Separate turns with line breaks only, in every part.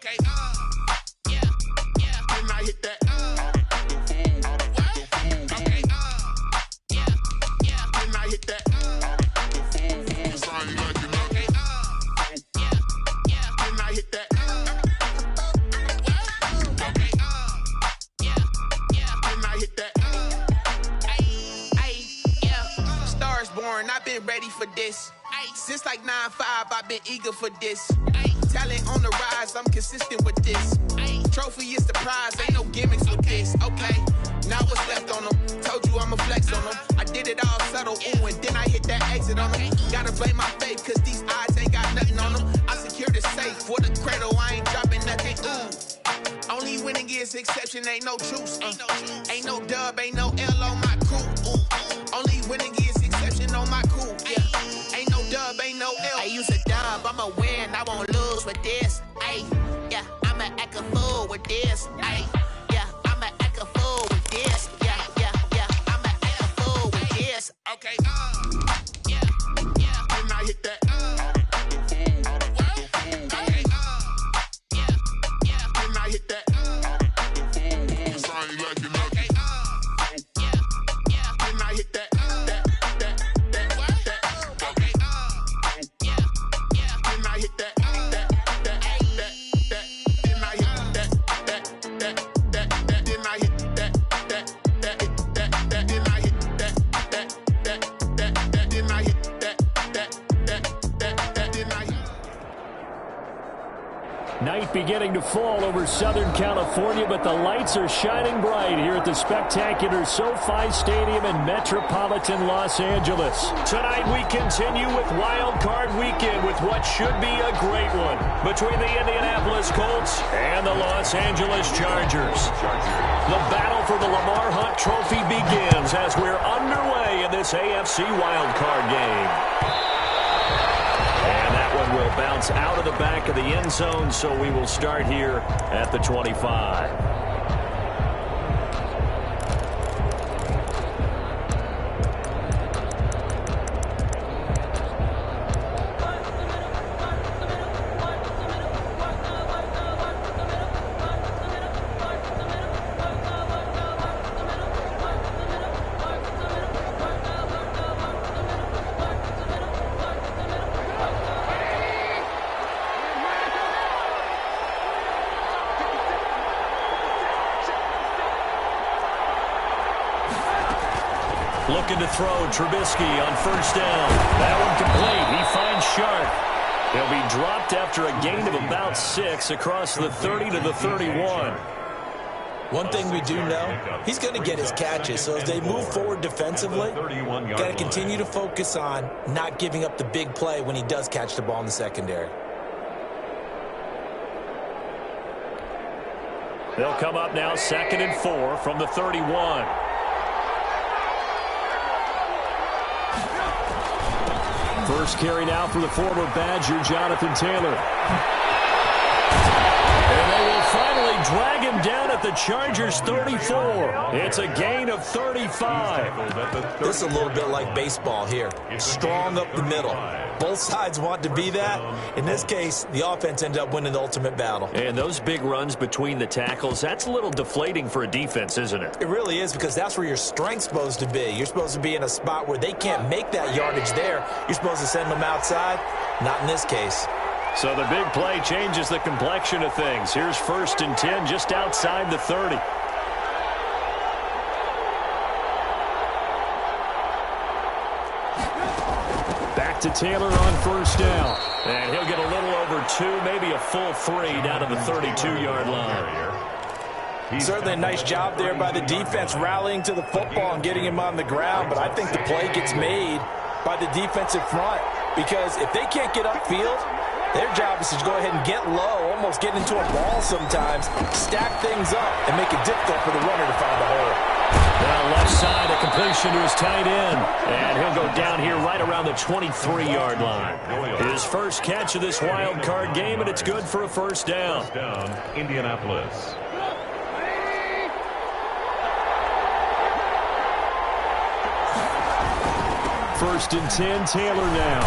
Okay, yeah, yeah. Then I hit that. Okay, yeah, yeah. Then I hit that. Okay, yeah, yeah. Then I hit that. Okay, yeah, yeah. Then I hit that. Ay, yeah. Stars born, I've been ready for this. Since like 9-5, I've been eager for this. Talent on the rise, I'm consistent with this. Trophy is the prize, ain't no gimmicks with this. Okay, now what's left on them? Told you I'ma flex on them. I did it all subtle, ooh, and then I hit that exit on them. Gotta blame my faith, cause these eyes ain't got nothing on them. I secured the safe for the cradle, I ain't dropping nothing, ooh. Only winning is exception, ain't no truce. Ain't no dub, ain't no L on my crew, ooh. Only winning is exception on my crew, yeah. Ain't no dub, ain't no L. I use a dub, I'ma win, I won't lose with this. Ay, yeah, I'ma act a fool with this. Ay, yeah, I'ma act a fool with this. Yeah, yeah, yeah, I'ma act a fool with this. Okay, yeah, yeah. Then I hit that. Okay, yeah, yeah. Then I hit that. Okay, yeah, yeah. Then I hit that.
Night beginning to fall over Southern California, but the lights are shining bright here at the spectacular SoFi Stadium in metropolitan Los Angeles. Tonight we continue with Wild Card Weekend with what should be a great one between the Indianapolis Colts and the Los Angeles Chargers. The battle for the Lamar Hunt Trophy begins as we're underway in this AFC Wild Card game. Will bounce out of the back of the end zone, so we will start here at the 25. Looking to throw, Trubisky on first down. That one complete. He finds Sharp. He'll be dropped after a gain of about 6 across the 30 to the 31.
One thing we do know, he's going to get his catches. So as they move forward defensively, got to continue to focus on not giving up the big play when he does catch the ball in the secondary.
They'll come up now 2nd and 4 from the 31. First carry now for the former Badger, Jonathan Taylor. And they will finally drag him down at the Chargers' 34. It's a gain of 35.
This is a little bit like baseball here. Strong up the middle. Both sides want to be that. In this case, the offense ended up winning the ultimate battle.
And those big runs between the tackles, that's a little deflating for a defense, isn't it?
It really is, because that's where your strength's supposed to be. You're supposed to be in a spot where they can't make that yardage there. You're supposed to send them outside. Not in this case.
So the big play changes the complexion of things. Here's 1st and 10 just outside the 30. Back to Taylor on first down. And he'll get a little over 2, maybe a full 3 down to the 32-yard line.
Certainly a nice job there by the defense rallying to the football and getting him on the ground. But I think the play gets made by the defensive front, because if they can't get upfield, their job is to go ahead and get low, almost get into a ball sometimes, stack things up, and make it difficult for the runner to find a hole.
Now left side, a completion to his tight end. And he'll go down here right around the 23-yard line. His first catch of this wild card game, and it's good for a first down.
Indianapolis.
First and 10, Taylor now.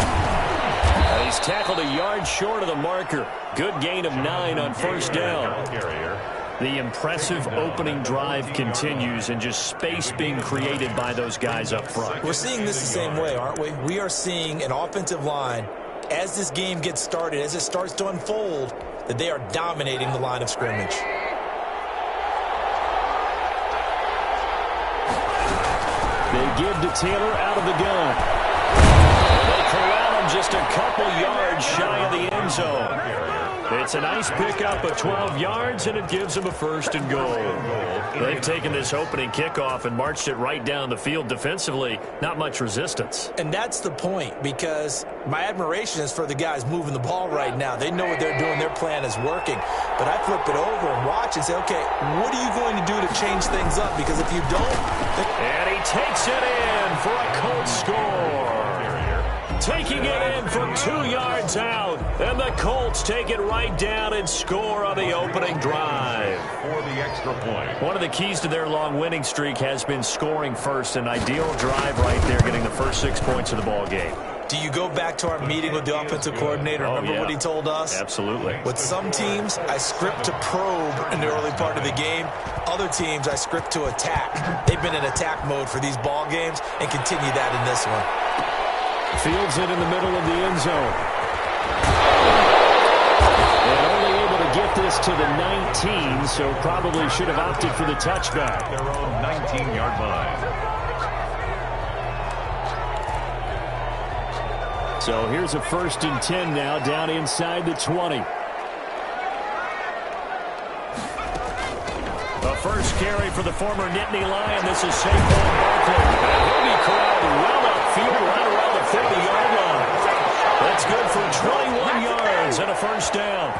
He He's tackled a yard short of the marker. Good gain of 9 on first down. The impressive opening drive continues, and just space being created by those guys up front.
We're seeing this the same way, aren't we? We are seeing an offensive line, as this game gets started, as it starts to unfold, that they are dominating the line of scrimmage.
They give to Taylor out of the gun. They corral him just a couple yards shy of the end zone. It's a nice pickup of 12 yards, and it gives them a first and goal. They've taken this opening kickoff and marched it right down the field defensively. Not much resistance.
And that's the point, because my admiration is for the guys moving the ball right now. They know what they're doing. Their plan is working. But I flip it over and watch and say, okay, what are you going to do to change things up? Because if you don't...
And he takes it in for a Colts score. Taking it in from 2 yards out. And the Colts take it right down and score on the opening drive.
For the extra point.
One of the keys to their long winning streak has been scoring first. An ideal drive right there, getting the first 6 points of the ball game.
Do you go back to our meeting with the offensive coordinator? Remember what he told us?
Absolutely.
With some teams, I script to probe in the early part of the game. Other teams, I script to attack. They've been in attack mode for these ball games and continue that in this one.
Fields it in the middle of the end zone. And only able to get this to the 19, so probably should have opted for the touchback.
Their own 19-yard line.
So here's a 1st and 10 now, down inside the 20. The first carry for the former Nittany Lion. This is Saquon Barkley. And he'll be corralled well upfield right around the 30-yard line. That's good for 21 yards and a first down.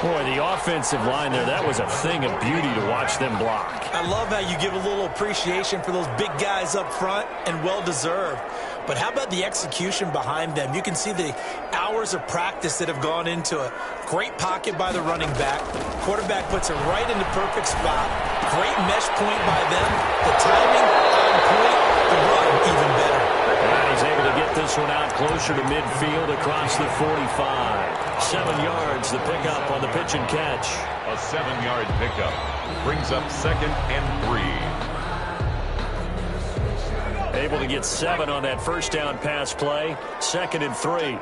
Boy, the offensive line there, that was a thing of beauty to watch them block.
I love how you give a little appreciation for those big guys up front, and well-deserved. But how about the execution behind them? You can see the hours of practice that have gone into it. Great pocket by the running back. Quarterback puts it right in the perfect spot. Great mesh point by them. The timing on point. The run even better.
And he's able to get this one out closer to midfield across the 45. 7 yards, the pickup on the pitch and catch.
A 7-yard pickup brings up 2nd and 3.
Able to get 7 on that first down pass play. 2nd and 3.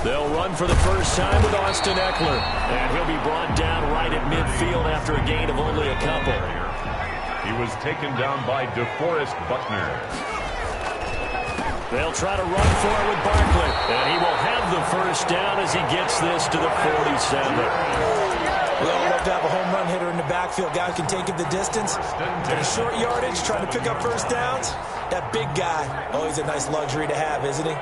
They'll run for the first time with Austin Eckler. And he'll be brought down right at midfield after a gain of only a couple.
He was taken down by DeForest Buckner.
They'll try to run for it with Barkley. And he will have the first down as he gets this to the 47.
We all love to have a home run hitter in the backfield. Guy can take it the distance. At a short yardage, trying to pick up first downs. That big guy, always a nice luxury to have, isn't he?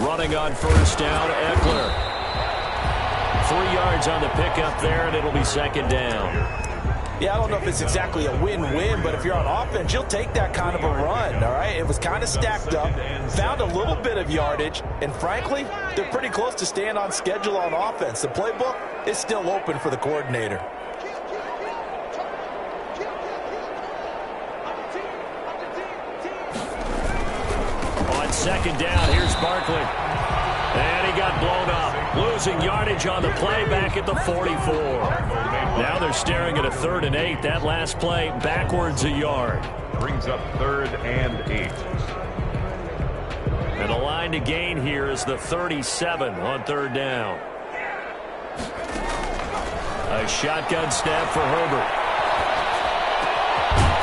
Running on first down, Eckler. 3 yards on the pickup there, and it'll be 2nd down.
Yeah, I don't know if it's exactly a win-win, but if you're on offense, you'll take that kind of a run, all right? It was kind of stacked up, found a little bit of yardage, and frankly, they're pretty close to staying on schedule on offense. The playbook is still open for the coordinator.
On 2nd down, here's Barkley. And he got blown up. Losing yardage on the play back at the 44. Now they're staring at a 3rd and 8. That last play backwards a yard.
Brings up 3rd and 8.
And the line to gain here is the 37 on 3rd down. A shotgun snap for Herbert.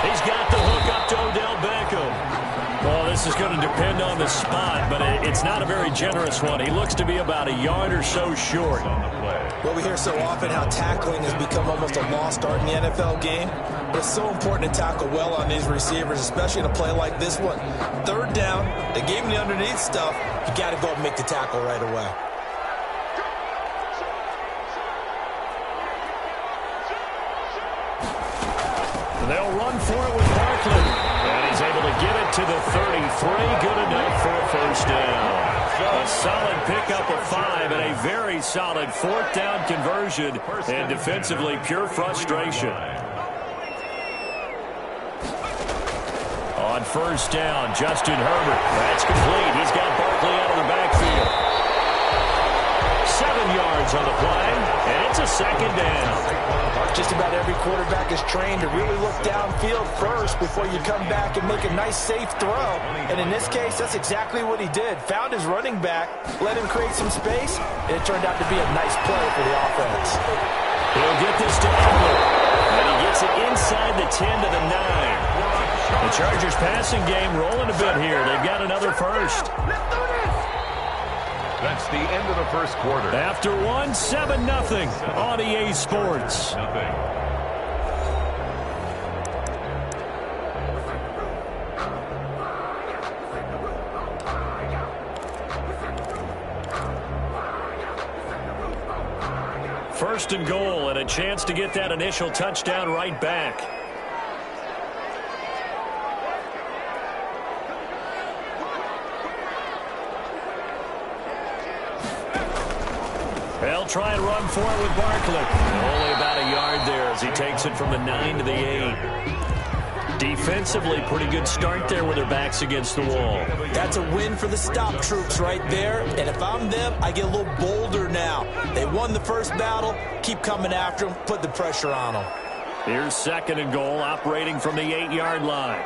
He's got the hook up to Odell Beckham. Well, this is going to depend on the spot, but it's not a very generous one. He looks to be about a yard or so short.
Well, we hear so often how tackling has become almost a lost art in the NFL game. But it's so important to tackle well on these receivers, especially in a play like this one. 3rd down, they gave him the underneath stuff. You got to go and make the tackle right away.
They'll run for it with Barkley. And he's able to get it to the 33. Good enough for a first down. A solid pickup of 5 and a very solid fourth down conversion. And defensively, pure frustration. On first down, Justin Herbert. That's complete. He's got Barkley out of the backfield. 7 yards on the play, and it's a second down.
Just about every quarterback is trained to really look downfield first before you come back and make a nice, safe throw. And in this case, that's exactly what he did. Found his running back, let him create some space, and it turned out to be a nice play for the offense.
He'll get this to Eckler, and he gets it inside the 10 to the 9. The Chargers passing game rolling a bit here. They've got another first.
That's the end of the first quarter.
After one, 7-0 on EA Sports. First and goal, and a chance to get that initial touchdown right back. They'll try and run for it with Barkley. Only about a yard there as he takes it from the 9 to the 8. Defensively, pretty good start there with their backs against the wall.
That's a win for the stop troops right there. And if I'm them, I get a little bolder now. They won the first battle. Keep coming after them. Put the pressure on them.
Here's second and goal, operating from the 8-yard line.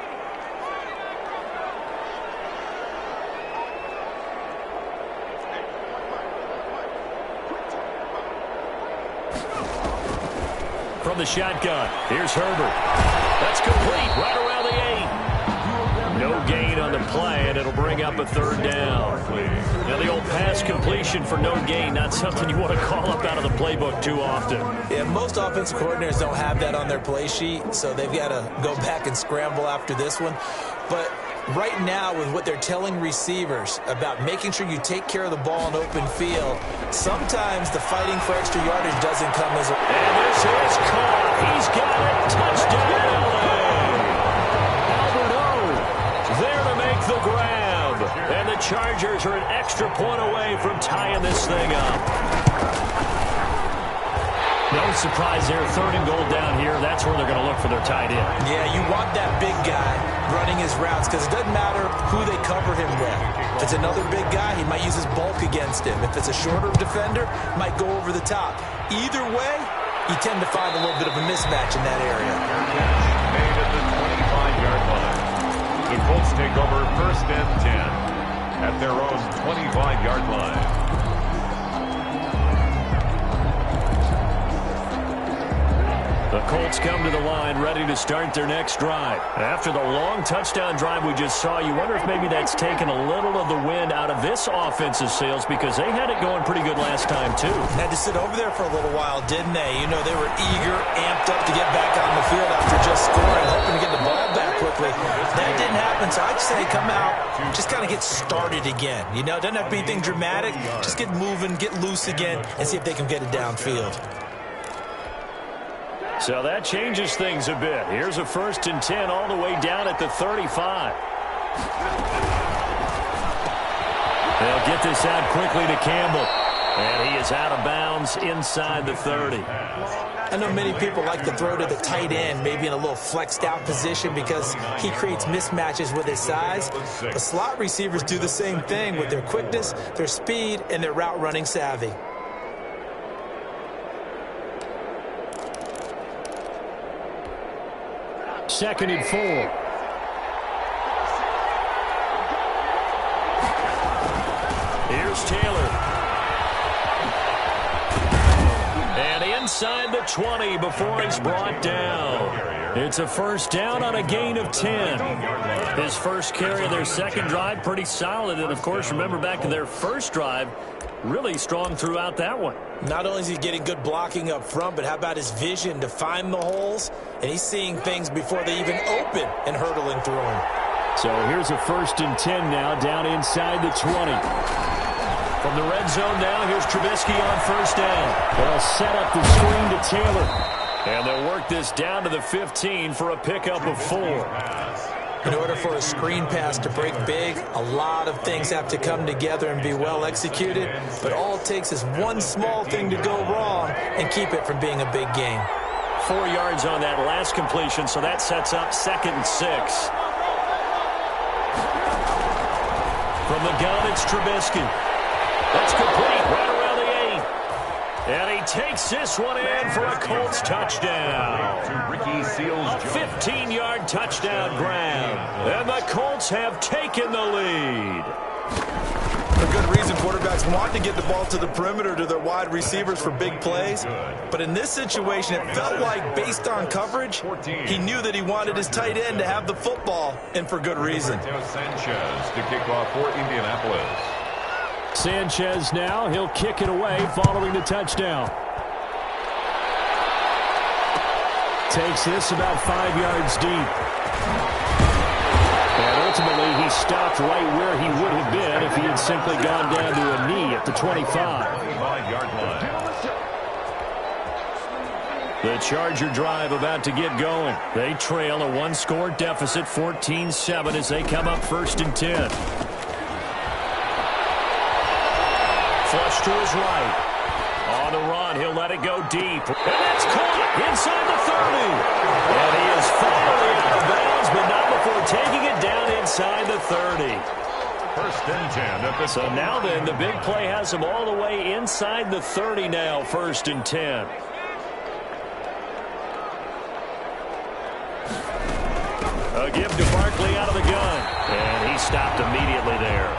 From the shotgun, here's Herbert. That's complete, right around the 8. No gain on the play, and it'll bring up a third down. Now, the old pass completion for no gain, not something you want to call up out of the playbook too often.
Yeah, most offensive coordinators don't have that on their play sheet, so they've got to go back and scramble after this one. But right now, with what they're telling receivers about making sure you take care of the ball in open field, sometimes the fighting for extra yardage doesn't come as a...
And this is caught. He's got it. Touchdown, LA. Albert O there to make the grab. And the Chargers are an extra point away from tying this thing up. No surprise there. Third and goal down here. That's where they're going to look for their tight end.
Yeah, you want that big guy running his routes because it doesn't matter who they cover him with. If it's another big guy, he might use his bulk against him. If it's a shorter defender, might go over the top. Either way, you tend to find a little bit of a mismatch in that area.
Made at the 25-yard line. The Colts take over first and 10 at their own 25-yard line.
The Colts come to the line ready to start their next drive. After the long touchdown drive we just saw, you wonder if maybe that's taken a little of the wind out of this offensive sails because they had it going pretty good last time too.
Had to sit over there for a little while, didn't they? You know, they were eager, amped up to get back on the field after just scoring, hoping to get the ball back quickly. That didn't happen, so I'd say come out, just kind of get started again. You know, it doesn't have to be anything dramatic. Just get moving, get loose again, and see if they can get it downfield.
So that changes things a bit. Here's a first and 10 all the way down at the 35. They'll get this out quickly to Campbell. And he is out of bounds inside the 30.
I know many people like to throw to the tight end, maybe in a little flexed out position because he creates mismatches with his size. But slot receivers do the same thing with their quickness, their speed, and their route running savvy.
Second and 4. Here's Taylor. And inside the 20 before he's brought down. It's a first down on a gain of 10. His first carry of their second drive, pretty solid. And, of course, remember back to their first drive, really strong throughout that one.
Not only is he getting good blocking up front, but how about his vision to find the holes? And he's seeing things before they even open and hurdling through them.
So here's a first and 10 now down inside the 20. From the red zone now, here's Trubisky on first down. They'll set up the screen to Taylor. And they'll work this down to the 15 for a pickup of 4.
In order for a screen pass to break big, a lot of things have to come together and be well executed. But all it takes is one small thing to go wrong and keep it from being a big game.
4 yards on that last completion, so that sets up 2nd and 6. From the gun, it's Trubisky. That's complete right around the 8. And he takes this one in for a Colts touchdown. A 15-yard touchdown grab. And the Colts have taken the lead.
For good reason, quarterbacks want to get the ball to the perimeter to their wide receivers for big plays. But in this situation, it felt like, based on coverage, he knew that he wanted his tight end to have the football, and for good reason.
Sanchez to kick off for Indianapolis.
Sanchez now, he'll kick it away following the touchdown. Takes this about 5 yards deep. And ultimately, he stopped right where he would have been if he had simply gone down to a knee at the 25.
25-yard line.
The Charger drive about to get going. They trail a 1-score deficit, 14-7, as they come up 1st and 10. Flush to his right. On the run, he'll let it go deep. And that's caught inside the 30. And he is finally out of bounds, but not before taking it down inside the 30.
1st and 10 at the
So now then, the big play has him all the way inside the 30 now, 1st and 10. A give to Barkley out of the gun. And he stopped immediately there.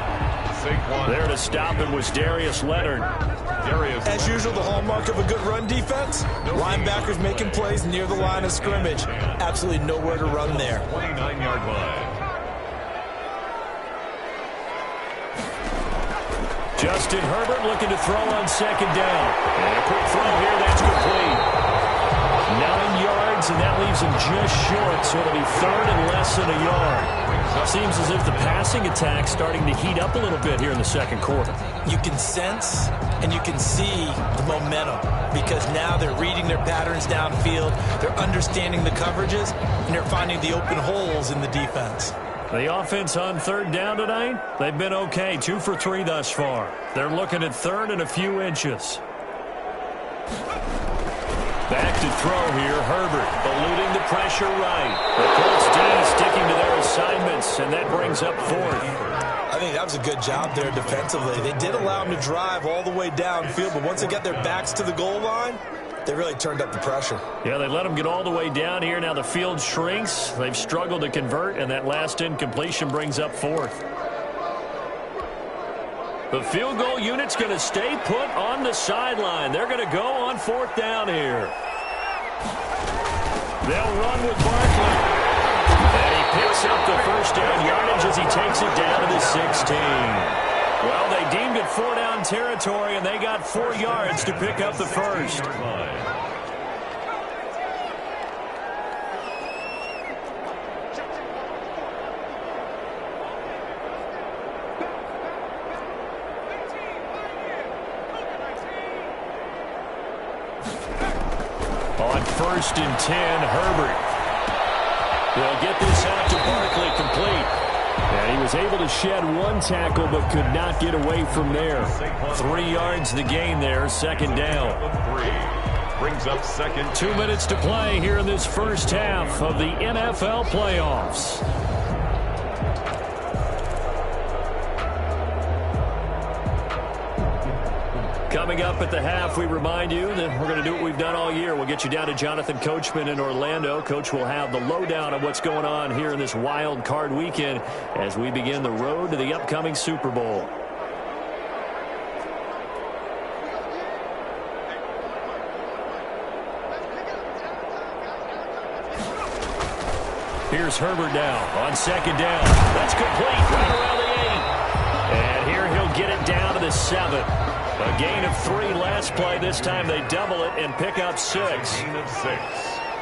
There to stop him was Darius Leonard.
As usual, the hallmark of a good run defense, linebackers making plays near the line of scrimmage. Absolutely nowhere to run there.
29-yard line.
Justin Herbert looking to throw on 2nd down. And a quick throw here, that's complete. 9 yards, and that leaves him just short, so it'll be 3rd and less than a yard. Seems as if the passing attack's starting to heat up a little bit here in the 2nd quarter.
You can sense and you can see the momentum because now they're reading their patterns downfield, they're understanding the coverages, and they're finding the open holes in the defense.
The offense on 3rd down tonight, they've been okay, 2 for 3 thus far. They're looking at 3rd and a few inches. Back to throw here, Herbert, eluding the pressure right. The Colts D sticking to their assignments, and that brings up 4th.
I think that was a good job there defensively. They did allow them to drive all the way downfield, but once they got their backs to the goal line, they really turned up the pressure.
Yeah, they let them get all the way down here. Now the field shrinks. They've struggled to convert, and that last incompletion brings up 4th. The field goal unit's going to stay put on the sideline. They're going to go on 4th down here. They'll run with Barkley. And he picks up the 1st down yardage as he takes it down to the 16. Well, they deemed it 4-down territory, and they got 4 yards to pick up the 1st. On 1st and 10, Herbert. They'll get this out to Barkley complete. And he was able to shed 1 tackle but could not get away from there. 3 yards the gain there, 2nd down.
Brings up 2nd.
2 minutes to play here in this first half of the NFL playoffs. Coming up at the half, we remind you that we're going to do what we've done all year. We'll get you down to Jonathan Coachman in Orlando. Coach will have the lowdown of what's going on here in this wild card weekend as we begin the road to the upcoming Super Bowl. Here's Herbert now on 2nd down. That's complete right around the 8. And here he'll get it down to the 7. A gain of 3 last play. This time they double it and pick up 6.
Gain of 6.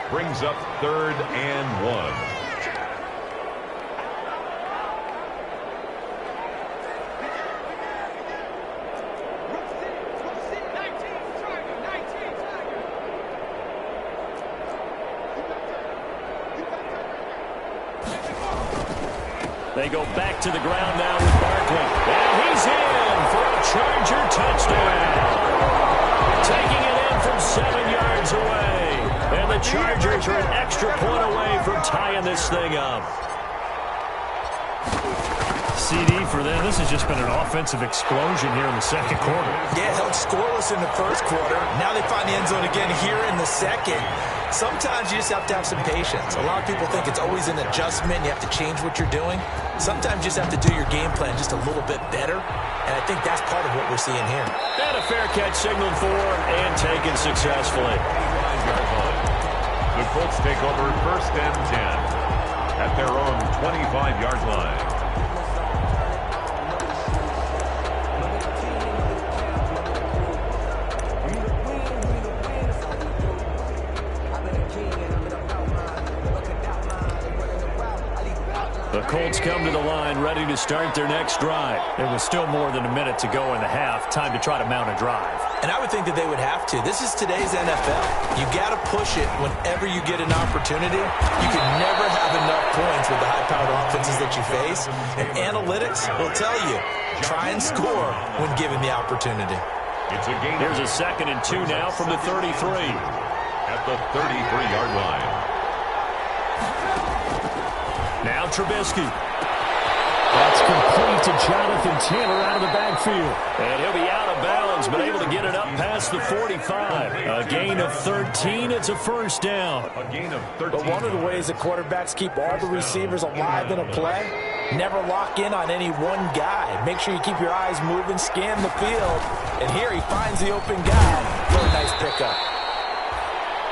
Brings up 3rd and 1.
They go back to the ground now with Barkley. And he's in for a Charger touchdown. Taking it in from 7 yards away. And the Chargers are an extra point away from tying this thing up.
CD for them. This has just been an offensive explosion here in the second quarter.
Yeah, held scoreless in the first quarter. Now they find the end zone again here in the second. Sometimes you just have to have some patience. A lot of people think it's always an adjustment. You have to change what you're doing. Sometimes you just have to do your game plan just a little bit better. And I think that's part of what we're seeing here.
And a fair catch signaled for and taken successfully.
The Colts take over 1st and 10 at their own 25-yard line.
The Colts come to the line ready to start their next drive.
There was still more than a minute to go in the half. Time to try to mount a drive.
And I would think that they would have to. This is today's NFL. You got to push it whenever you get an opportunity. You can never have enough points with the high-powered offenses that you face. And analytics will tell you, try and score when given the opportunity.
Here's a 2nd and 2 now from the 33.
At the 33-yard line.
Now Trubisky. That's complete to Jonathan Taylor out of the backfield. And he'll be out of bounds, but able to get it up past the 45. A gain of 13. It's a 1st down.
A gain of 13.
But one of the ways that quarterbacks keep all the receivers alive in a play, never lock in on any one guy. Make sure you keep your eyes moving, scan the field. And here he finds the open guy for a nice pickup.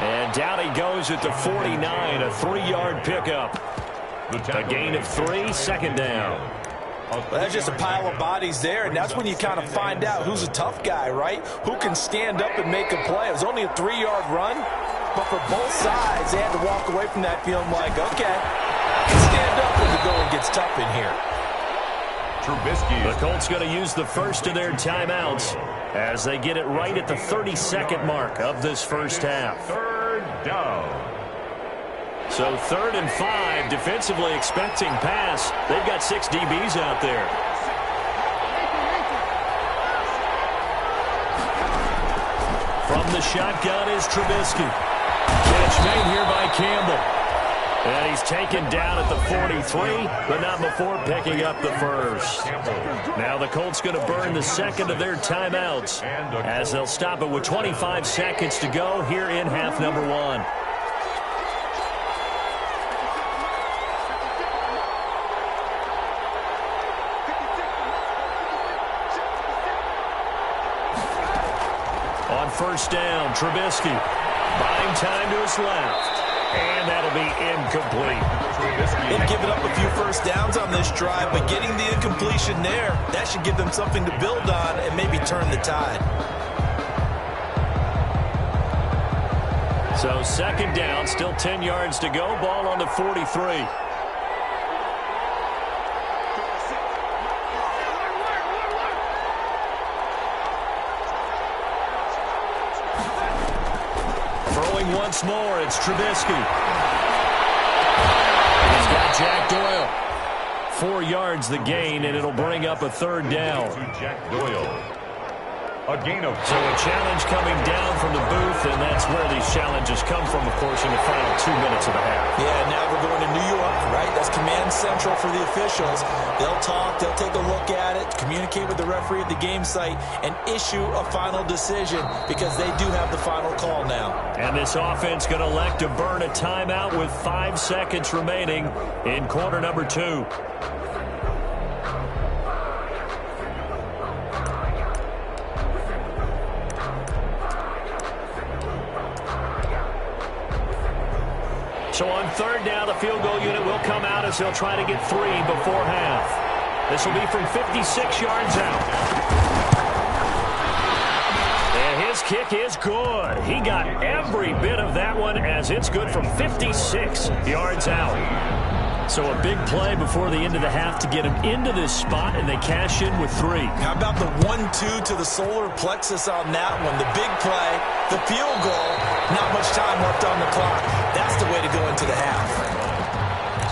And down he goes at the 49, a 3-yard pickup. A gain of 3, 2nd down.
Well, that's just a pile of bodies there, and that's when you kind of find out who's a tough guy, right? Who can stand up and make a play. It was only a 3-yard run, but for both sides, they had to walk away from that feeling like, okay, stand up when the going gets tough in here.
Trubisky.
The Colts going to use the first of their timeouts as they get it right at the 32nd mark of this first half.
3rd down.
So 3rd and 5, defensively expecting pass. They've got 6 DBs out there. From the shotgun is Trubisky. Catch made here by Campbell. And he's taken down at the 43, but not before picking up the 1st. Now the Colts going to burn the 2nd of their timeouts as they'll stop it with 25 seconds to go here in half number 1. On 1st down, Trubisky buying time to his left. And that'll be incomplete.
They've given up a few 1st downs on this drive, but getting the incompletion there, that should give them something to build on and maybe turn the tide.
So 2nd down, still 10 yards to go. Ball on the 43. Once more, it's Trubisky. He's got Jack Doyle. 4 yards the gain, and it'll bring up a 3rd down.
To Jack Doyle. A gain of 2.
So a challenge coming down from the booth, and that's where these challenges come from, of course, in the final 2 minutes of the half.
Yeah, now we're going to New York, right? That's command central for the officials. They'll talk, they'll take a look at it, communicate with the referee at the game site, and issue a final decision because they do have the final call now.
And this offense going to elect to burn a timeout with 5 seconds remaining in quarter number 2. So on 3rd down, the field goal unit will come out as they'll try to get 3 before half. This will be from 56 yards out. And his kick is good. He got every bit of that one as it's good from 56 yards out. So a big play before the end of the half to get him into this spot, and they cash in with 3.
How about the 1-2 to the solar plexus on that one? The big play, the field goal, not much time left on the clock. That's the way to go into the half.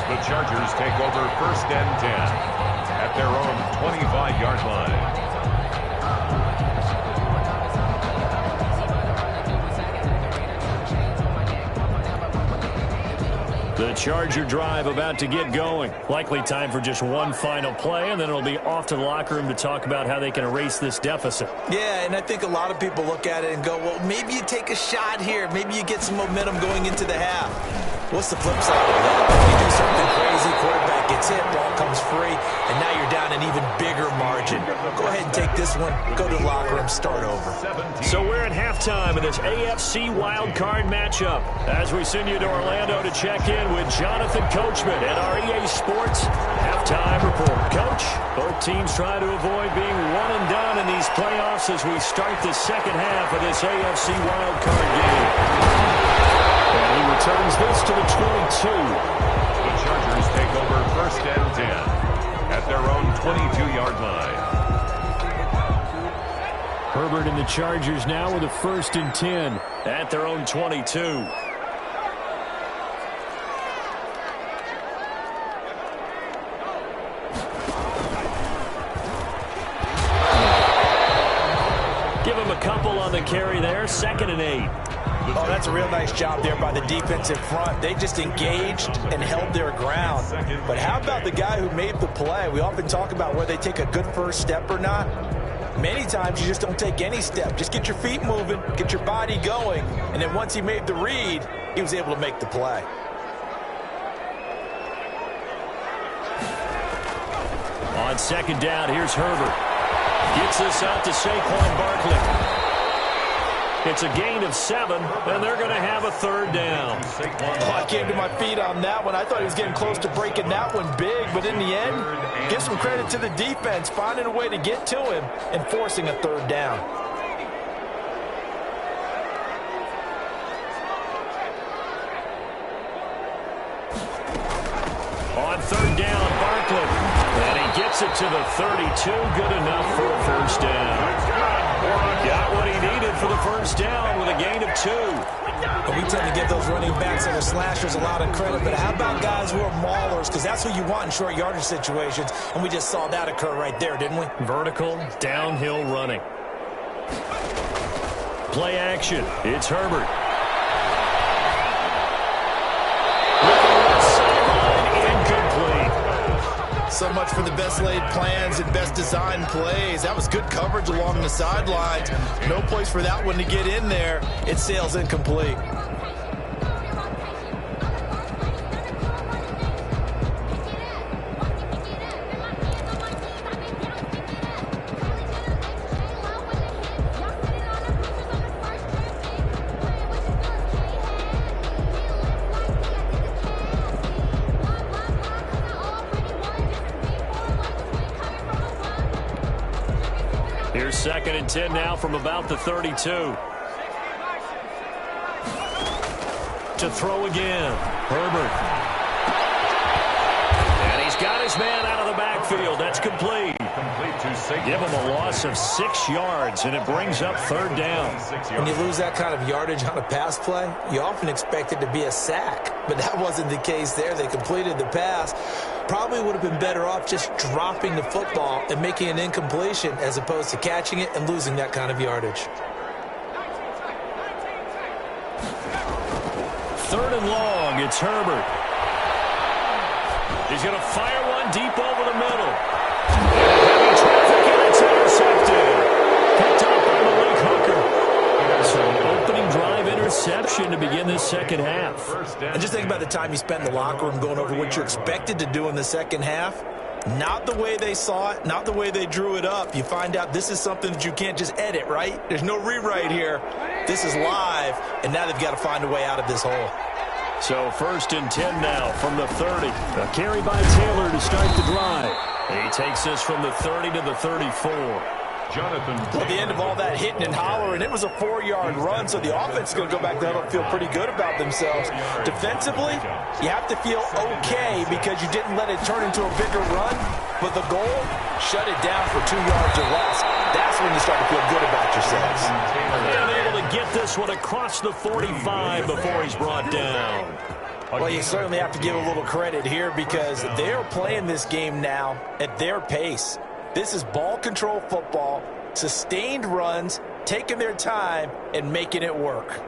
The Chargers take over 1st and 10 at their own 25-yard line.
The Charger drive about to get going. Likely time for just one final play, and then it'll be off to the locker room to talk about how they can erase this deficit.
Yeah, and I think a lot of people look at it and go, well, maybe you take a shot here. Maybe you get some momentum going into the half. What's the flip side of that? You do something crazy, quarterback gets hit, ball comes free, and now you're down an even bigger margin. Go ahead and take this one, go to the locker room, start over.
So we're at halftime of this AFC wildcard matchup as we send you to Orlando to check in with Jonathan Coachman at our EA Sports Halftime Report. Coach, both teams try to avoid being one and done in these playoffs as we start the second half of this AFC wildcard game. And he returns this to the 22.
The Chargers take over 1st and 10 at their own 22-yard line.
Herbert and the Chargers now with a 1st and 10 at their own 22. Give him a couple on the carry there. 2nd and 8.
Oh, that's a real nice job there by the defensive front. They just engaged and held their ground. But how about the guy who made the play? We often talk about whether they take a good first step or not. Many times you just don't take any step. Just get your feet moving, get your body going, and then once he made the read, he was able to make the play.
On 2nd down, here's Herbert. Gets this out to Saquon Barkley. It's a gain of 7, and they're going to have a 3rd down.
Oh, I came to my feet on that one. I thought he was getting close to breaking that one big, but in the end, give some credit to the defense, finding a way to get to him and forcing a 3rd down.
On 3rd down, Barkley. And he gets it to the 32. Good enough for a 1st down. Got what he needed for the 1st down with a gain of 2.
And we tend to give those running backs and the slashers a lot of credit, but how about guys who are maulers? Because that's who you want in short yardage situations, and we just saw that occur right there, didn't we?
Vertical, downhill running. Play action. It's Herbert.
So much for the best laid plans and best designed plays. That was good coverage along the sidelines. No place for that one to get in there.
It sails incomplete.
Here's 2nd and 10 now from about the 32. To throw again. Herbert. And he's got his man out of the backfield. That's complete. Give him a loss of 6 yards, and it brings up 3rd down.
When you lose that kind of yardage on a pass play, you often expect it to be a sack. But that wasn't the case there. They completed the pass. Probably would have been better off just dropping the football and making an incompletion as opposed to catching it and losing that kind of yardage.
3rd and long. It's Herbert. He's going to fire one deep over the middle. Heavy traffic, and it's intercepted. Picked up by Malik Hooker. So opening drive interception to begin this second half.
And just think about the time you spent in the locker room going over what you're expected to do in the second half. Not the way they saw it, not the way they drew it up. You find out this is something that you can't just edit, right? There's no rewrite here. This is live, and now they've got to find a way out of this hole.
So 1st and 10 now from the 30. A carry by Taylor to start the drive. He takes this from the 30 to the 34.
At the end of all that hitting and hollering, it was a 4-yard run, so the offense is going to go back there and feel pretty good about themselves. Defensively, you have to feel okay because you didn't let it turn into a bigger run, but the goal, shut it down for 2 yards or less. That's when you start to feel good about yourselves.
And able to get this one across the 45 before he's brought down.
Well, you certainly have to give a little credit here because they're playing this game now at their pace. This is ball control football, sustained runs, taking their time, and making it work.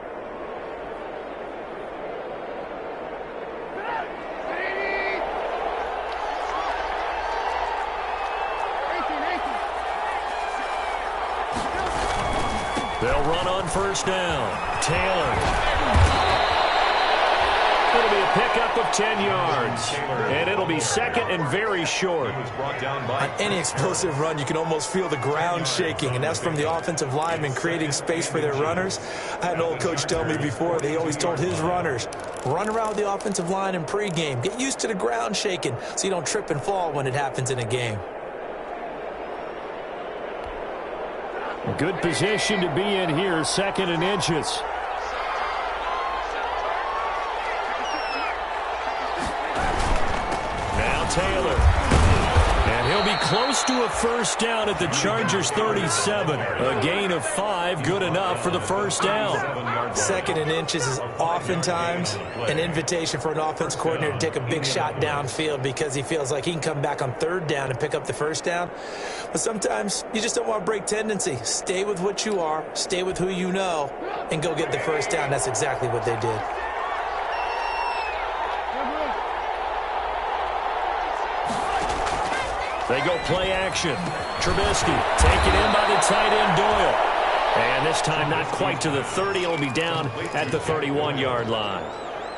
They'll run on first down. Taylor. It'll be a pickup of 10 yards. And it'll be second and very short.
On any explosive run, you can almost feel the ground shaking, and that's from the offensive linemen creating space for their runners. I had an old coach tell me before, they always told his runners, run around the offensive line in pregame. Get used to the ground shaking so you don't trip and fall when it happens in a game.
Good position to be in here, second and inches. Now Taylor. And he'll be close to a first down at the Chargers' 37. A gain of 5, good enough for the first down.
Second and inches is oftentimes an invitation for an offense coordinator to take a big shot downfield because he feels like he can come back on third down and pick up the first down. But sometimes you just don't want to break tendency. Stay with what you are, stay with who you know, and go get the first down. That's exactly what they did.
They go play action. Trubisky taken in by the tight end Doyle. And this time not quite to the 30. It'll be down at the 31-yard line.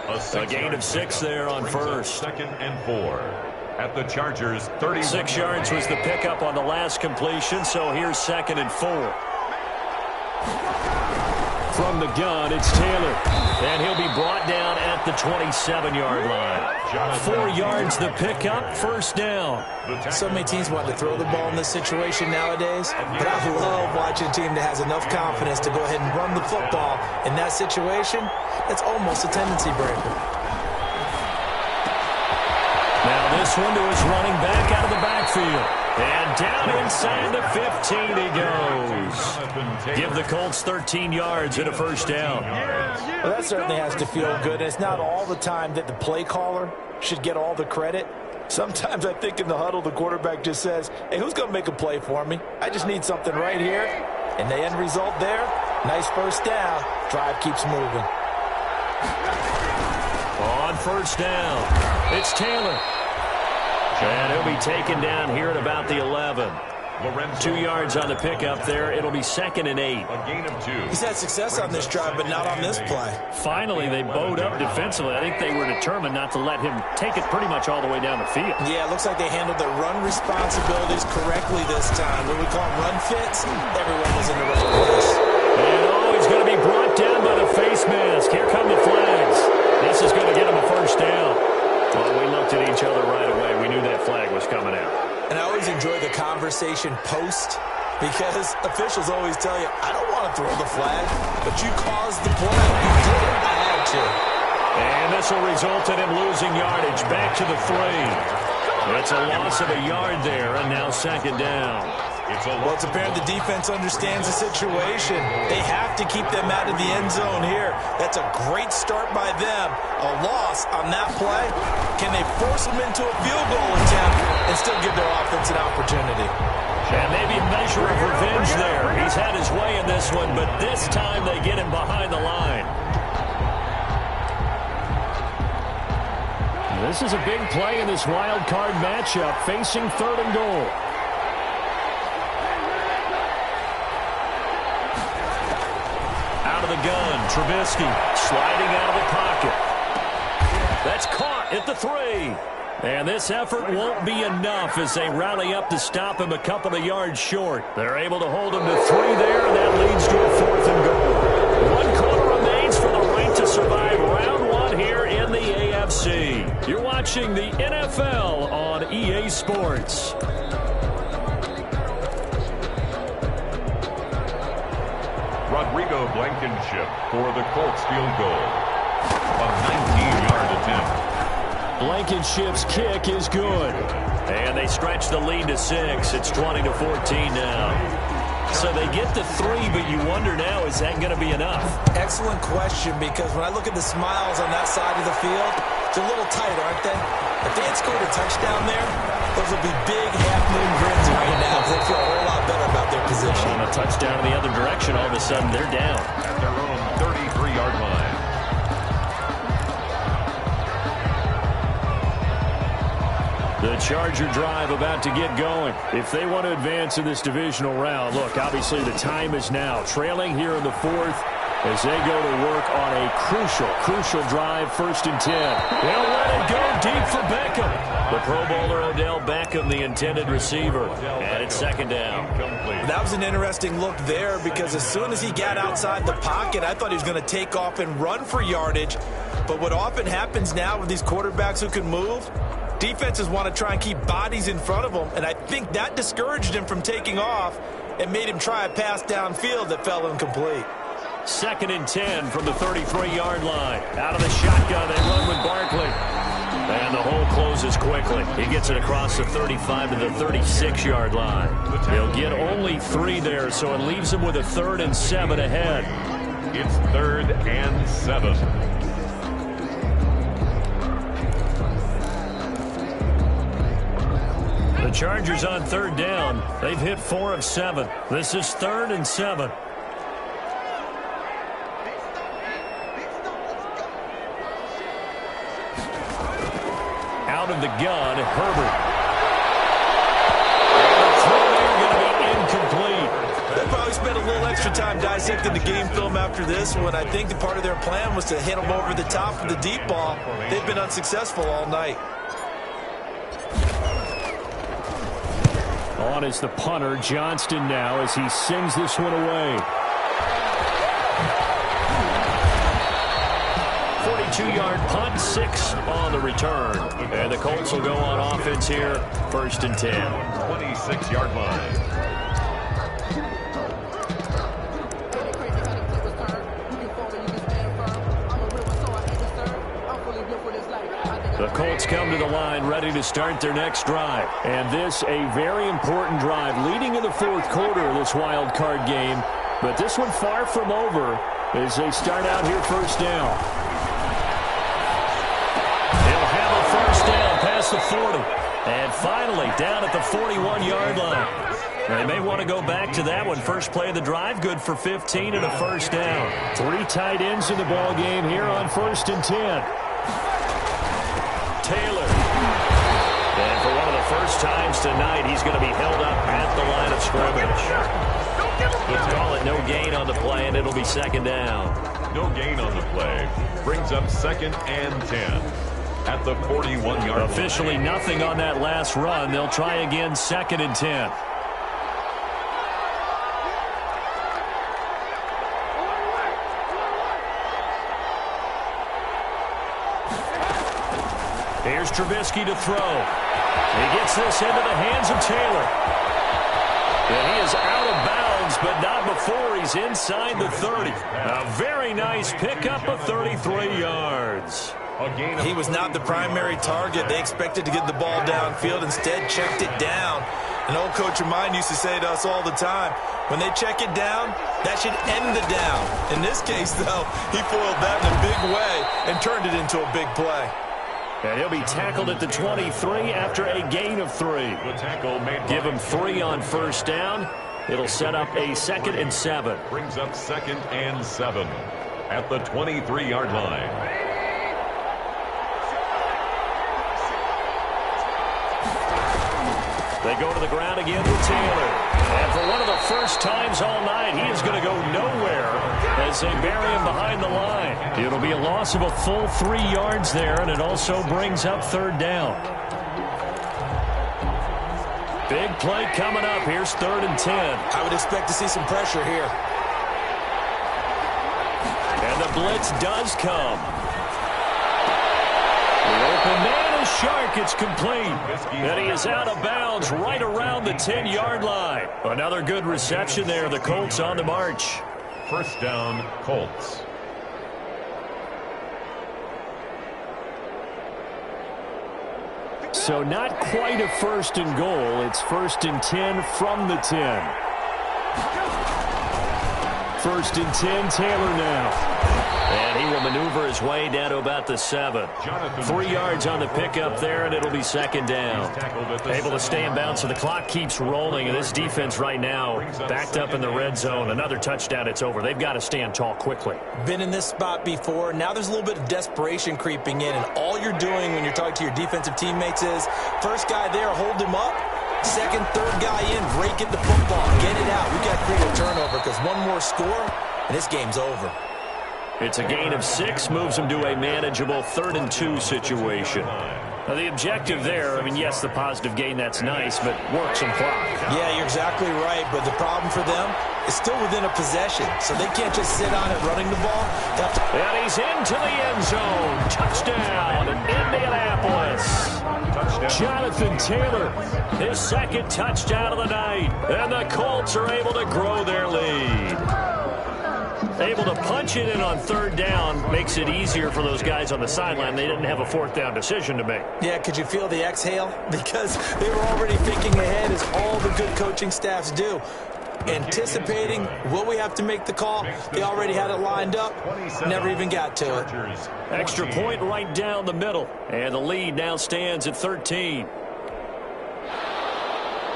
A gain of 6 there on first.
Second and 4 at the Chargers' 30.
6 yards was the pickup on the last completion, so here's second and 4. From the gun, it's Taylor. And he'll be brought down at the 27-yard line. 4 yards the pickup, first down.
So many teams want to throw the ball in this situation nowadays, but I love watching a team that has enough confidence to go ahead and run the football. In that situation, that's almost a tendency breaker.
Now this one to his running back out of the backfield. And down inside the 15 he goes. Give the Colts 13 yards and a first down.
Well, that certainly has to feel good. It's not all the time that the play caller should get all the credit. Sometimes I think in the huddle, the quarterback just says, hey, who's going to make a play for me? I just need something right here. And the end result there, nice first down. Drive keeps moving.
On first down, it's Taylor. And he'll be taken down here at about the 11. 2 yards on the pickup there. It'll be second and 8.
A gain of 2.
He's had success on this drive, but not on this play.
Finally, they bowed up defensively. I think they were determined not to let him take it pretty much all the way down the field.
Yeah, it looks like they handled their run responsibilities correctly this time. When we call them run fits, everyone was in the right place.
And he's going to be brought down by the face mask. Here come the flags. This is going to get him a first down. Well, we looked at each other right away. We knew that flag was coming out.
And I always enjoy the conversation post because officials always tell you, I don't want to throw the flag, but you caused the play. You did it. I had to.
And this will result in him losing yardage back to the 3. It's a loss of a yard there, and now second down.
Well, it's apparent the defense understands the situation. They have to keep them out of the end zone here. That's a great start by them. A loss on that play. Can they force them into a field goal attempt and still give their offense an opportunity?
And maybe a measure of revenge there. He's had his way in this one, but this time they get him behind the line. This is a big play in this wild card matchup, facing third and goal. Out of the gun, Trubisky sliding out of the pocket. That's caught at the 3. And this effort won't be enough as they rally up to stop him a couple of yards short. They're able to hold him to 3 there, and that leads to a 4th and goal. 1 quarter remains for the right to survive round 1 here in the AFC. You're watching the NFL on EA Sports.
Rodrigo Blankenship for the Colts field goal. A 19-yard attempt.
Blankenship's kick is good. And they stretch the lead to 6. It's 20-14 now. So they get to 3, but you wonder now, is that going to be enough?
Excellent question, because when I look at the smiles on that side of the field, They're a little tight, aren't they? If they had scored a touchdown there, those would be big half-moon grins right now because they feel a whole lot better about their position.
And a touchdown in the other direction, all of a sudden they're down.
At their own 33-yard line.
The Charger drive about to get going. If they want to advance in this divisional round, look, obviously the time is now. Trailing here in the fourth as they go to work on a crucial drive, 1st and 10. They'll let it go deep for Beckham. The Pro Bowler Odell Beckham, the intended receiver. And it's 2nd down.
That was an interesting look there because as soon as he got outside the pocket, I thought he was going to take off and run for yardage. But what often happens now with these quarterbacks who can move, defenses want to try and keep bodies in front of them, and I think that discouraged him from taking off and made him try a pass downfield that fell incomplete.
2nd and 10 from the 33-yard line. Out of the shotgun, they run with Barkley. And the hole closes quickly. He gets it across the 35 to the 36-yard line. They'll get only 3 there, so it leaves them with a 3rd and 7 ahead.
It's 3rd and 7.
The Chargers on 3rd down. They've hit 4 of 7. This is 3rd and 7. Out of the gun, Herbert. And the throw there going to be incomplete.
They probably spent a little extra time dissecting the game film after this one. I think the part of their plan was to hit them over the top of the deep ball. They've been unsuccessful all night.
On is the punter, Johnston now, as he sends this one away. 42-yard punt, 6 on the return. And the Colts will go on offense here, 1st and 10.
26-yard line.
The Colts come to the line ready to start their next drive. And this a very important drive leading in the 4th quarter of this wild card game. But this one far from over as they start out here 1st down. They'll have a 1st down past the 40. And finally down at the 41-yard line. They may want to go back to that one. First play of the drive, good for 15 and a 1st down. 3 tight ends in the ball game here on 1st and 10. Taylor. And for one of the first times tonight, he's going to be held up at the line of scrimmage. He'll call it no gain on the play, and it'll be 2nd down.
No gain on the play. Brings up 2nd and 10 at the 41-yard line.
Officially nothing on that last run. They'll try again 2nd and 10. Here's Trubisky to throw. He gets this into the hands of Taylor. And he is out of bounds, but not before he's inside the 30. A very nice pickup of 33 yards.
He was not the primary target. They expected to get the ball downfield. Instead, checked it down. An old coach of mine used to say to us all the time, when they check it down, that should end the down. In this case, though, he foiled that in a big way and turned it into a big play.
And he'll be tackled at the 23 after a gain of 3.
The tackle made.
Give him 3 on 1st down. It'll set up a 2nd and 7.
Brings up 2nd and 7 at the 23-yard line.
They go to the ground again with Taylor. And for one of the first times all night, he is going to go nowhere as they bury him behind the line. It'll be a loss of a full 3 yards there, and it also brings up 3rd down. Big play coming up. Here's 3rd and 10.
I would expect to see some pressure here.
And the blitz does come. The open man is Shark. It's complete. And he is out of bounds right around the 10-yard line. Another good reception there. The Colts on the march.
1st down, Colts.
So not quite a 1st and goal. It's 1st and 10 from the 10. First and 10, Taylor now. And he will maneuver his way down to about the 7. 3 yards on the pickup there, and it'll be second down. Able to stay in bounds, so the clock keeps rolling. And this defense right now backed up in the red zone. Another touchdown, it's over. They've got to stand tall quickly.
Been in this spot before. Now there's a little bit of desperation creeping in, and all you're doing when you're talking to your defensive teammates is, first guy there, hold him up. Second, third guy in, rake at the football. Get it out. We've got to create a turnover because one more score, and this game's over.
It's a gain of 6, moves them to a manageable 3rd and 2 situation. Now, the objective there, I mean, yes, the positive gain, that's nice, but work some clock.
Yeah, you're exactly right, but the problem for them is still within a possession, so they can't just sit on it running the ball.
And he's into the end zone. Touchdown, Indianapolis. Jonathan Taylor, his second touchdown of the night. And the Colts are able to grow their lead. Able to punch it in on 3rd down makes it easier for those guys on the sideline. They didn't have a 4th down decision to make.
Yeah, could you feel the exhale? Because they were already thinking ahead, as all the good coaching staffs do. Anticipating, will we have to make the call? They already had it lined up, never even got to it.
Extra point right down the middle, and the lead now stands at 13.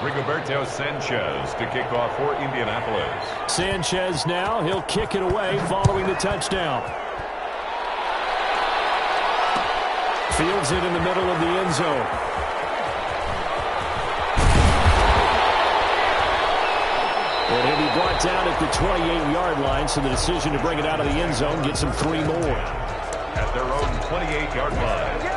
Rigoberto Sanchez to kick off for Indianapolis.
Sanchez now, he'll kick it away following the touchdown. Fields it in the middle of the end zone. And he'll be brought down at the 28-yard line, so the decision to bring it out of the end zone gets him 3 more.
At their own 28-yard line.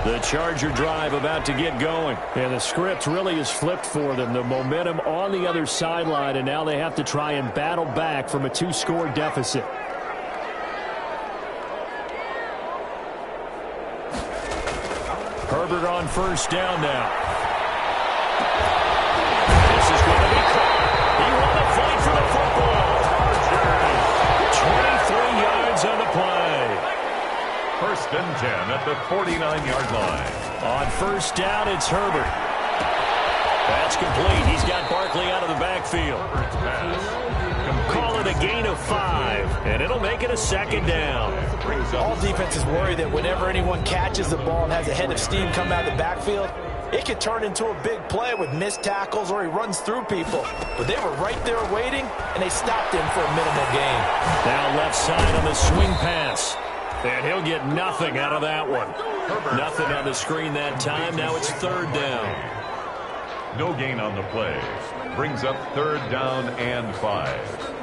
The Charger drive about to get going. And the script really is flipped for them. The momentum on the other sideline, and now they have to try and battle back from a 2-score deficit. Herbert on first down now. This is going to be caught. He won the fight for the football. 23 yards on the play.
First and 10 at the 49-yard line.
On first down, it's Herbert. That's complete. He's got Barkley out of the backfield. Call it a gain of 5, and it'll make it a second down.
All defenses worry that whenever anyone catches the ball and has a head of steam come out of the backfield, it could turn into a big play with missed tackles or he runs through people. But they were right there waiting, and they stopped him for a minimal gain.
Now left side on the swing pass. And he'll get nothing out of that one. Nothing on the screen that time. Now it's 3rd down.
No gain on the play. Brings up 3rd down and 5.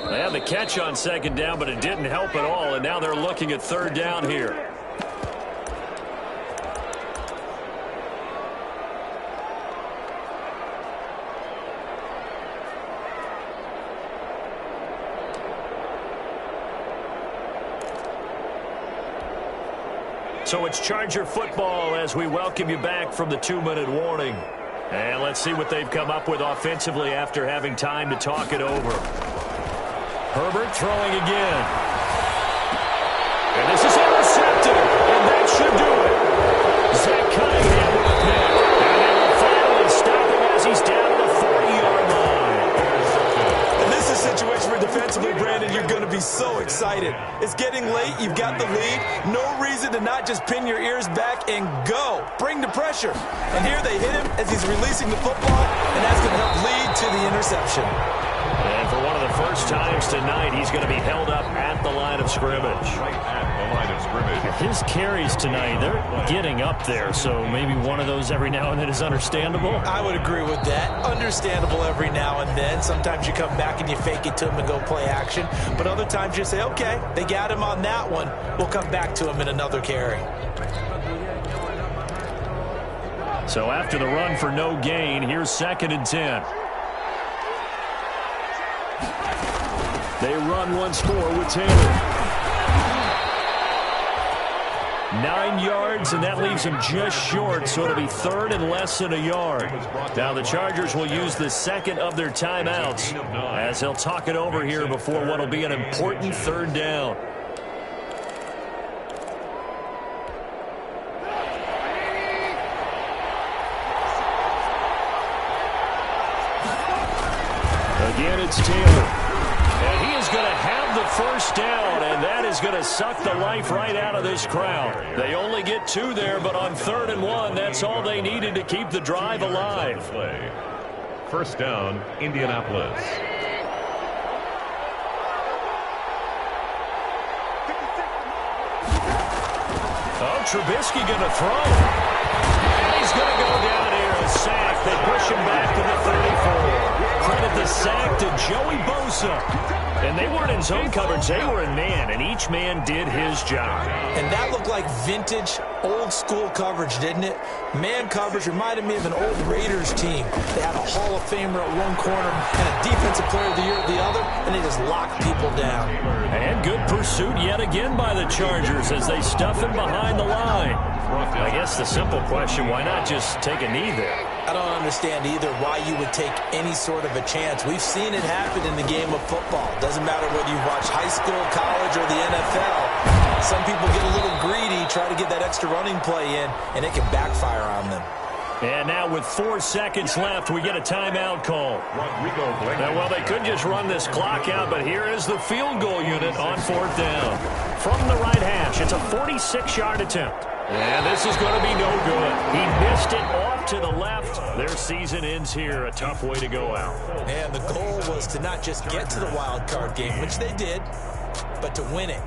They had the catch on 2nd down, but it didn't help at all. And now they're looking at 3rd down here. So it's Charger football as we welcome you back from the 2-minute warning. And let's see what they've come up with offensively after having time to talk it over. Herbert throwing again. And this is intercepted. And that should do it. Zach Cunningham with a pick. And they will finally stop him as he's down to the 40-yard line.
And this is a situation where defensively, Brandon, you're going to be so excited. It's getting late. You've got the lead. No reason to not just pin your ears back and go. Bring the pressure. And here they hit him as he's releasing the football, and that's going to help lead to the interception.
And for one of the first times tonight, he's going to be held up at the line of scrimmage.
Right at the line of scrimmage.
His carries tonight, they're getting up there, so maybe one of those every now and then is understandable.
I would agree with that. Understandable every now and then. Sometimes you come back and you fake it to him and go play action. But other times you say, okay, they got him on that one. We'll come back to him in another carry.
So after the run for no gain, here's 2nd and 10. They run one score with Taylor. 9 yards, and that leaves him just short, so it'll be 3rd and less than a yard. Now the Chargers will use the second of their timeouts as they'll talk it over here before what will be an important 3rd down. Again, it's Taylor. And he is going to have the first down, and that is going to suck the life right out of this crowd. They only get 2 there, but on 3rd and 1, that's all they needed to keep the drive alive.
First down, Indianapolis.
Oh, Trubisky going to throw. And he's going to go down here, a sack. They push him back to the 34. Credit the sack to Joey Bosa. And they weren't in zone coverage. They were in man, and each man did his job.
And that looked like vintage, old-school coverage, didn't it? Man coverage reminded me of an old Raiders team. They had a Hall of Famer at one corner and a Defensive Player of the Year at the other, and they just locked people down.
And good pursuit yet again by the Chargers as they stuff him behind the line. I guess the simple question, why not just take a knee there?
I don't understand either why you would take any sort of a chance. We've seen it happen in the game of football. Doesn't matter whether you watch high school, college, or the NFL. Some people get a little greedy, try to get that extra running play in, and it can backfire on them.
And now with 4 seconds left, we get a timeout call. Now, well, they could just run this clock out, but here is the field goal unit on 4th down. From the right hash, it's a 46-yard attempt. And this is going to be no good. He missed it off to the left. Their season ends here. A tough way to go out.
And the goal was to not just get to the wild card game, which they did, but to win it.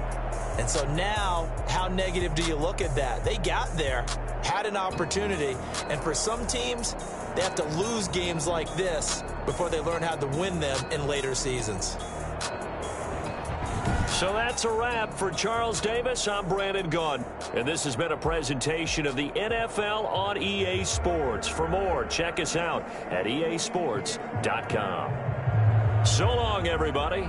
And so now, how negative do you look at that? They got there, had an opportunity, and for some teams, they have to lose games like this before they learn how to win them in later seasons.
So that's a wrap for Charles Davis. I'm Brandon Gaudin, and this has been a presentation of the NFL on EA Sports. For more, check us out at easports.com. So long, everybody.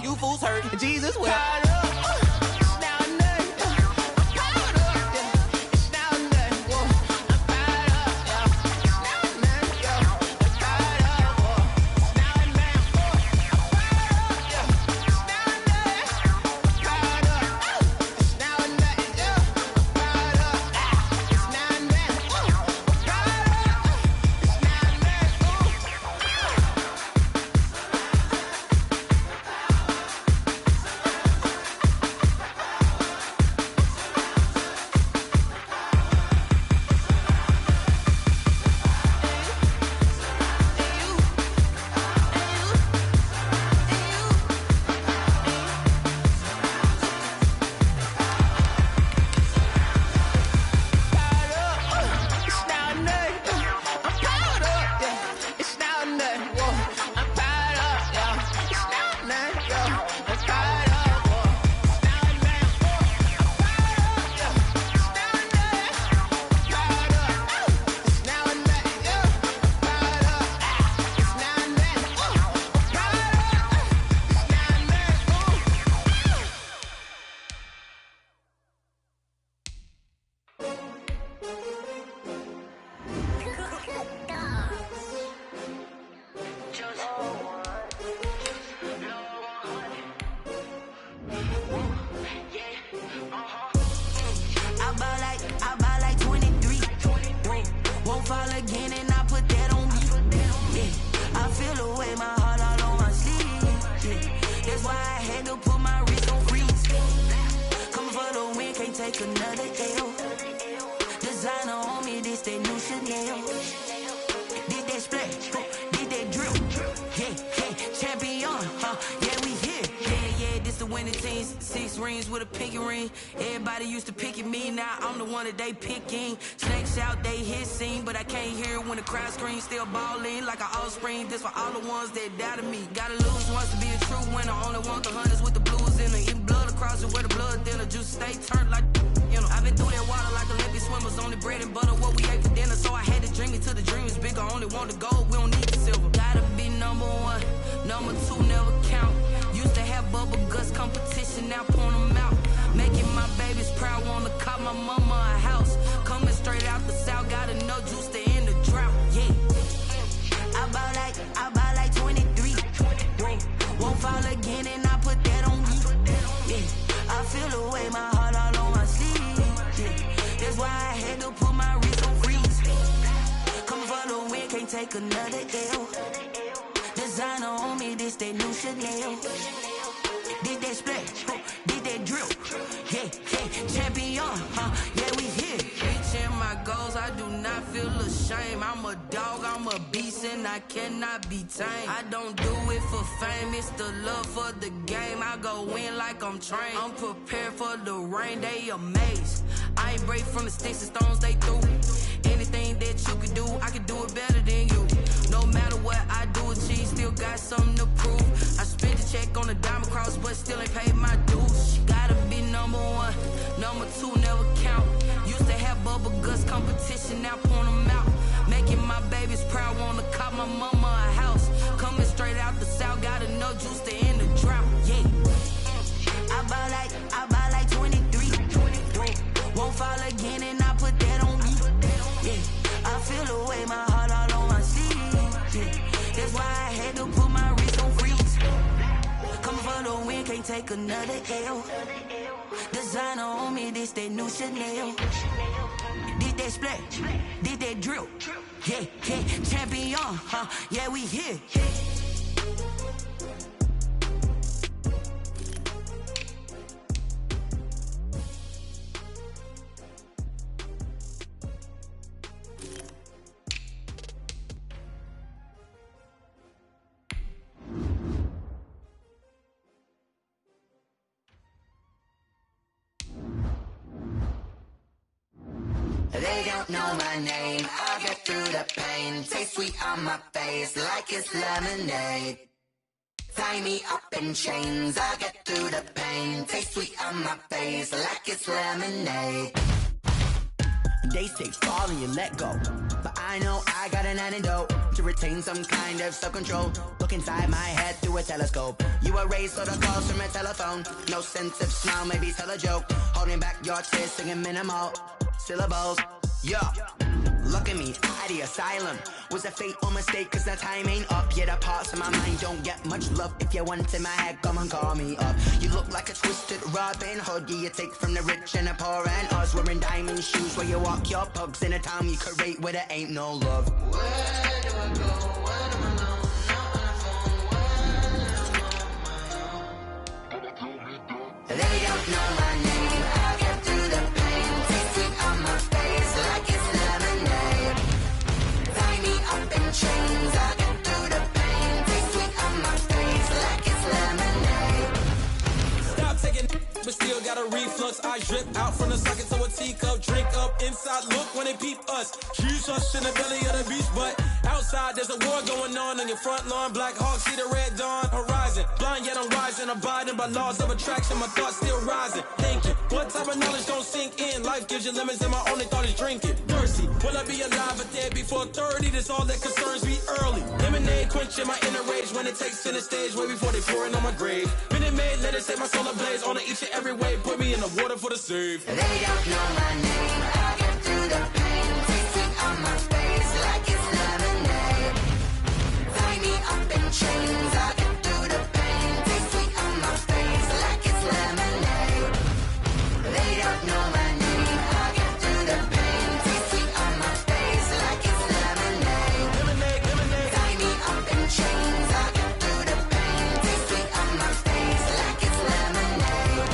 You fools hurt. Jesus will.
take another L. Designer on me, this that new Chanel. Did that splash, did that drill. Yeah, champion, yeah, we here. Yeah, this the winning team. 6 rings with a pinky ring. Everybody used to pick at me, now I'm the one that they picking. Snakes out, they hit scene, but I can't hear it when the crowd screams. Still balling like an offspring. This for all the ones that doubted me. Gotta lose once to be a true winner. Only want the hunters with the blues in it. Eating blood across it where the blood thinner. Juice stay turned like, you know. I've been through that water like Olympic swimmers. Only bread and butter, what we ate for dinner. So I had to dream it till the dream is bigger. Only want the gold, we don't need the silver. Gotta be number 1, number 2 never count. Used to have bubble guts competition, now point them out. Making my babies proud, wanna call my mama a house. Coming straight out the south, got enough juice to end the drought, yeah. I bought like 23. Won't fall again and I put that on me, yeah. I feel the way, my heart all on my sleeve, yeah. That's why I had to put my wrist on freeze. Coming for the win, can't take another L. Designer on me, this that new Chanel. Did that splash, did that drill. Yeah, champion, yeah, we here. Reaching my goals, I do not feel ashamed. I'm a dog, I'm a beast, and I cannot be tamed. I don't do it for fame, it's the love for the game. I go in like I'm trained. I'm prepared for the rain, they amazed. I ain't break from the sticks and stones they threw. Anything that you could do, I could do it better than you. No matter what I do, achieve, still got something to prove. I spent the check on the diamond cross, but still ain't paid my dues. Gotta be number 1, number 2 never count. Used to have bubble guts competition, now point them out. Making my babies proud, wanna call my mama a house. Coming straight out the south, got enough juice to end the drought, yeah. I bought like 23. Won't fall again and I put that on me, yeah. I feel the way, my heart all on my sleeve, yeah. That's why I had to put my wrist on freeze. Coming for the win, can't take another L. Designer on me, this that new Chanel. Did that splash, did that drill. Yeah, champion, yeah, we here.
They don't know my name, I'll get through the pain. Taste sweet on my face like it's lemonade. Tie me up in chains, I'll get through the pain. Taste sweet on my face like it's lemonade.
They say fall and you let go, but I know I got an antidote to retain some kind of self-control. Look inside my head through a telescope. You erase all the calls from a telephone. No sense of smile, maybe tell a joke. Holding back your tears, singing minimal syllables. Yeah, look at me, out the asylum. Was a fate or mistake, cause the time ain't up. Yeah, the parts of my mind don't get much love. If you want in my head, come and call me up. You look like a twisted Robin Hood. Yeah, you take from the rich and the poor and us. Wearing diamond shoes where you walk your pugs in a town you create where there ain't no love.
Where do I go? Where do I know? Not on the phone, when I'm on my own.
They don't know my name, I'll get through the pain. Taste sweet on my face like it's lemonade. Tie me up in chains, I'll get through the pain. Taste sweet on my face like it's lemonade.
Stop taking but still got a reflux. I drip out from the socket to a teacup. Drink up inside, look when they peep us. Choose us in the belly of the beast, but outside there's a war going on your front lawn. Black Hawk, see the red dawn horizon. Blind yet I'm rising, abiding by laws of attraction. My thoughts still rising, thinking what type of knowledge don't sink in. Life gives you limits and my only thought is drinking. Thirsty, will I be alive or dead before 30? That's all that concerns me early. Lemonade quenching my inner rage when it takes center stage way before they pour it on my grave. Minute Maid, let it set my soul ablaze on each and every way. Put me in the water for the save.
They don't know my name, I'll get through the pain. Taste sweet on my face like it's lemonade. Tie me up in chains, I'll get through the pain. Taste sweet on my face like it's lemonade. They don't know my name, I'll get through the pain. Taste sweet on my face like it's lemonade.
Lemonade.
Tie me up in chains, I'll get through the pain. Taste sweet on my face like it's lemonade.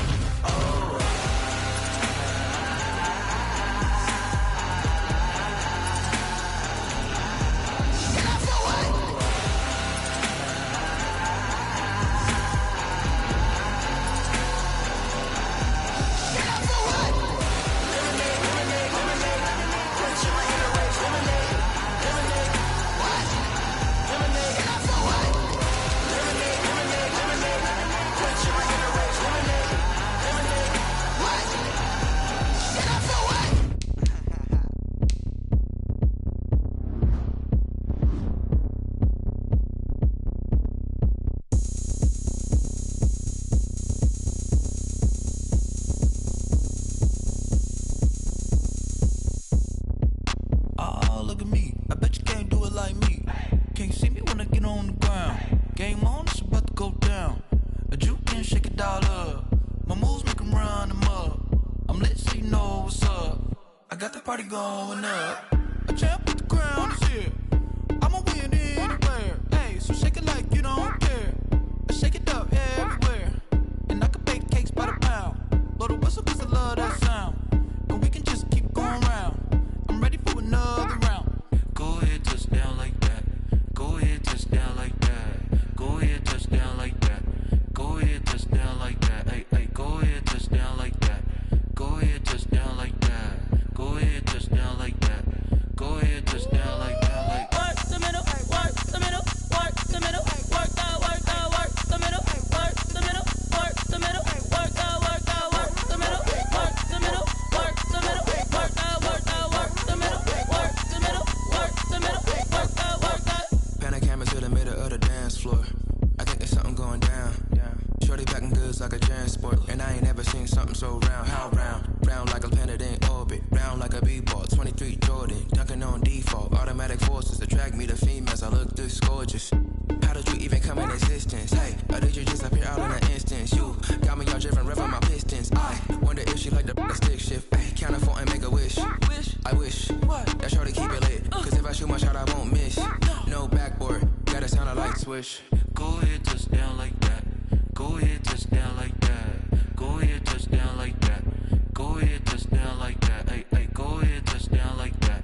got the party going up. A champ with the crown is here. I'ma win anywhere. Hey, so shake it like you don't care. Shake it up everywhere. And I can bake cakes by the pound. Blow the whistle cause I love that sound. And we can just keep going round. I'm ready for another round.
Go ahead, touch down like that. Go ahead, touch down like that. Go ahead, touch down like that. Go ahead, touch down like that. Hey, hey, go ahead, touch down like that. Go ahead, touch down like that. Go ahead, touch down like that. Go ahead, touch down like that. Like
work the middle, work the middle, work the middle, work that, work that, work the middle, work the middle, work the middle, work that, work that, work the middle, work the middle, work the middle, work that, work that, work the middle, work the middle, work the middle, work that, work that.
Pan a camera to the middle of the dance floor. I think there's something going down. Shorty packing goods like a transport, and I ain't never seen something so round. How round? Round like a planet in orbit, round like a b-ball. 23 Jordan, dunking on default. Automatic forces attract me to females. I look this gorgeous. How did you even come in existence? Hey, or did you just appear out in an instance? You got me all driven, revving my pistons. I wonder if she like the stick shift. Hey, count it 4 and make a wish. I wish that shorty keep it lit, cause if I shoot my shot, I won't miss. No backboard, gotta sound a light switch.
go ahead, touch down like that. Go ahead, touch down like that. Go ahead, touch down like that. Go ahead, touch down like that. Hey, hey, go ahead, touch down like that.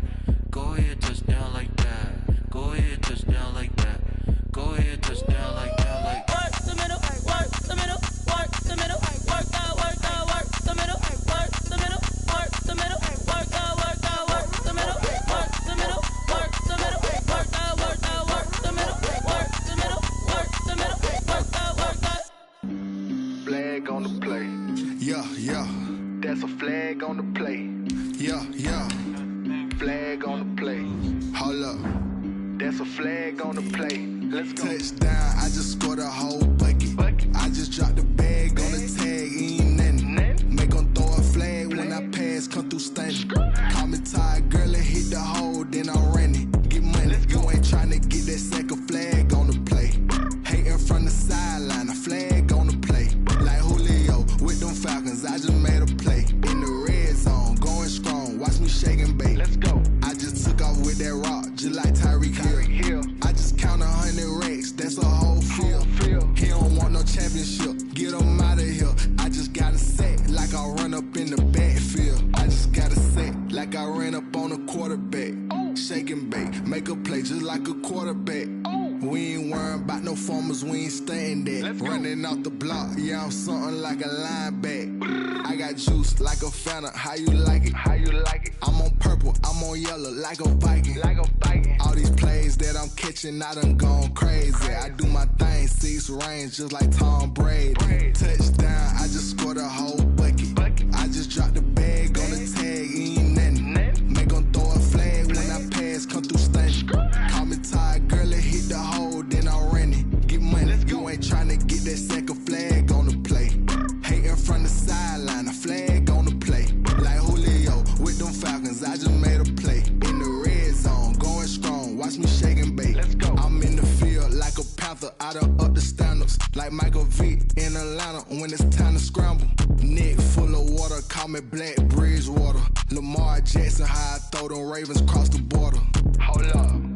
Go ahead, touch down like that. Go ahead, touch down like that. Go ahead, touch down like that. Like
work the middle, work the middle, work the middle, work that, work that, work the middle, work the middle, work the middle, work that, work that, work the middle, work the middle, work the middle, work that, work that, work the middle, work the middle, work the middle, work that, work that.
Flag on the play.
Yeah, yeah.
That's a flag on the play.
Yeah, yeah.
Flag on the play.
Hold up.
That's a flag on the play. Let's go.
Touchdown, I just scored a whole bucket. I just dropped the bag on the tag, ain't nothing. Make 'em throw a flag when I pass, come through stunning. Call me tired, girl, and hit the hole, then I'm running. Get money, you ain't tryna get that second flag on the play. Hating from the sideline, a flag on the play. Like Julio with them Falcons, I just made a play. In the red zone, going strong, watch me shake and bake.
Let's go.
I just took off with that rock, just like Tyreek Hill. I just count 100 racks, that's a whole field. He don't want no championship, get him out of here. I just gotta set like I run up in the backfield. I just gotta set like I ran up on a quarterback. Shake and bake, make a play just like a quarterback. We ain't worrying about no formers, we ain't staying there. Running off the block, yeah, I'm something like a linebacker. I got juice like a Fanta, how you like it?
How you like it?
I'm on purple, I'm on yellow like a Viking.
Like a Viking.
All these plays that I'm catching, I done gone crazy. I do my thing, 6 range just like Tom Brady. Touchdown, I just scored a whole bucket. I just dropped the bag on the tag, ain't nothing. Make 'em throw a flag when I pass, come through stunning. Call me tired, girl, and hit the hole, then I'm running. Get money, you ain't tryna get that second flag on the play. Hating from the sideline, a flag on the play. Like Julio with them Falcons, I just made a play. In the red zone, going strong, watch me shake and bake.
Let's go.
I'm in the field like a panther, I done up the standards. Like Michael Vick in Atlanta when it's time to scramble. Neck full of water, call me Black Bridgewater. Lamar Jackson, how I throw them Ravens across the border.
Hold up.